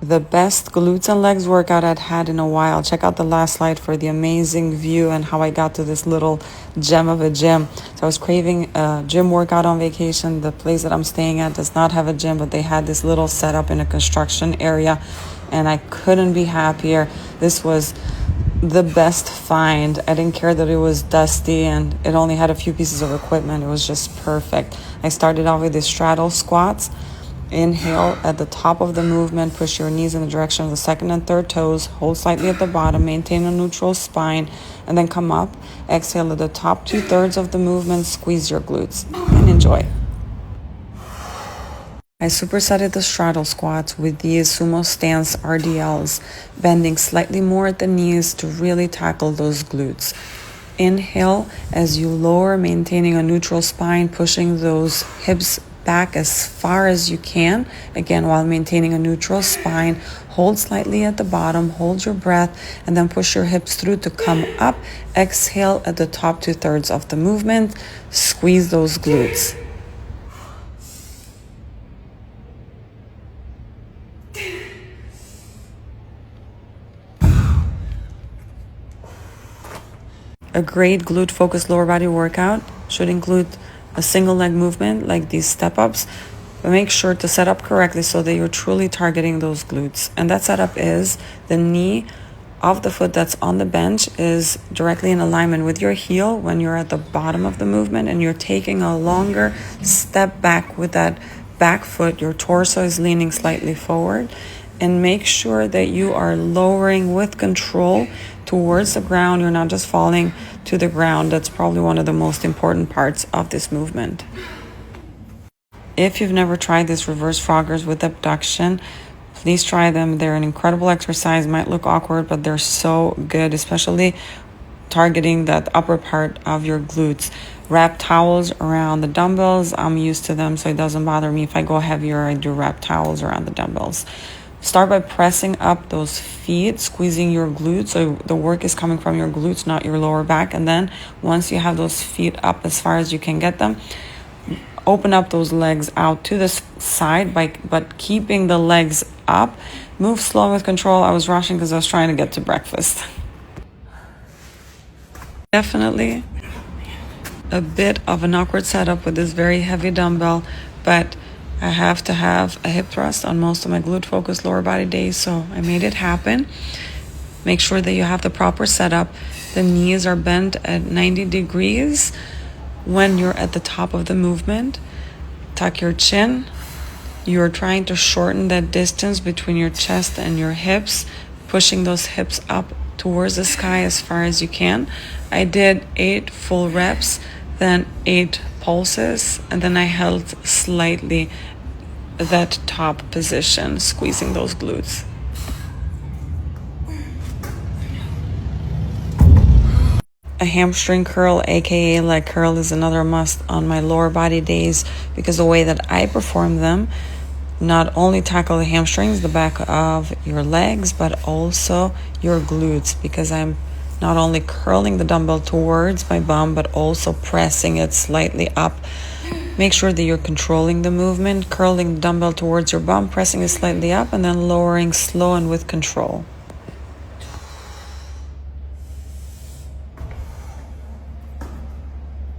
The best glutes and legs workout I'd had in a while. Check out the last slide for the amazing view and how I got to this little gem of a gym. So I was craving a gym workout on vacation. The place that I'm staying at does not have a gym, but they had this little setup in a construction area, and I couldn't be happier. This was the best find. I didn't care that it was dusty and it only had a few pieces of equipment. It was just perfect. I started off with the straddle squats. Inhale at the top of the movement, push your knees in the direction of the second and third toes, hold slightly at the bottom, maintain a neutral spine, and then come up. Exhale at the top 2/3 of the movement, squeeze your glutes, and enjoy. I supersetted the straddle squats with these sumo stance RDLs, bending slightly more at the knees to really tackle those glutes. Inhale as you lower, maintaining a neutral spine, pushing those hips back as far as you can, again while maintaining a neutral spine. Hold slightly at the bottom, hold your breath, and then push your hips through to come up. Exhale at the top 2/3 of the movement, squeeze those glutes. A great glute focused lower body workout should include a single leg movement like these step ups, but make sure to set up correctly so that you're truly targeting those glutes. And that setup is the knee of the foot that's on the bench is directly in alignment with your heel when you're at the bottom of the movement, and you're taking a longer step back with that back foot. Your torso is leaning slightly forward, and make sure that you are lowering with control towards the ground. You're not just falling to the ground. That's probably one of the most important parts of this movement. If you've never tried this reverse froggers with abduction, please try them. They're an incredible exercise. Might look awkward, but they're so good, especially targeting that upper part of your glutes. Wrap towels around the dumbbells. I'm used to them, so it doesn't bother me. If I go heavier, I do wrap towels around the dumbbells. Start by pressing up those feet, squeezing your glutes. So the work is coming from your glutes, not your lower back. And then once you have those feet up as far as you can get them, open up those legs out to the side, but keeping the legs up. Move slow with control. I was rushing because I was trying to get to breakfast. Definitely a bit of an awkward setup with this very heavy dumbbell, but I have to have a hip thrust on most of my glute focused lower body days, so I made it happen. Make sure that you have the proper setup. The knees are bent at 90 degrees when you're at the top of the movement. Tuck your chin. You're trying to shorten that distance between your chest and your hips, pushing those hips up towards the sky as far as you can. I did 8 full reps, then 8 pulses, and then I held slightly that top position, squeezing those glutes. A hamstring curl, aka leg curl, is another must on my lower body days because the way that I perform them not only tackle the hamstrings, the back of your legs, but also your glutes, because I'm not only curling the dumbbell towards my bum, but also pressing it slightly up. Make sure that you're controlling the movement, curling the dumbbell towards your bum, pressing it slightly up, and then lowering slow and with control.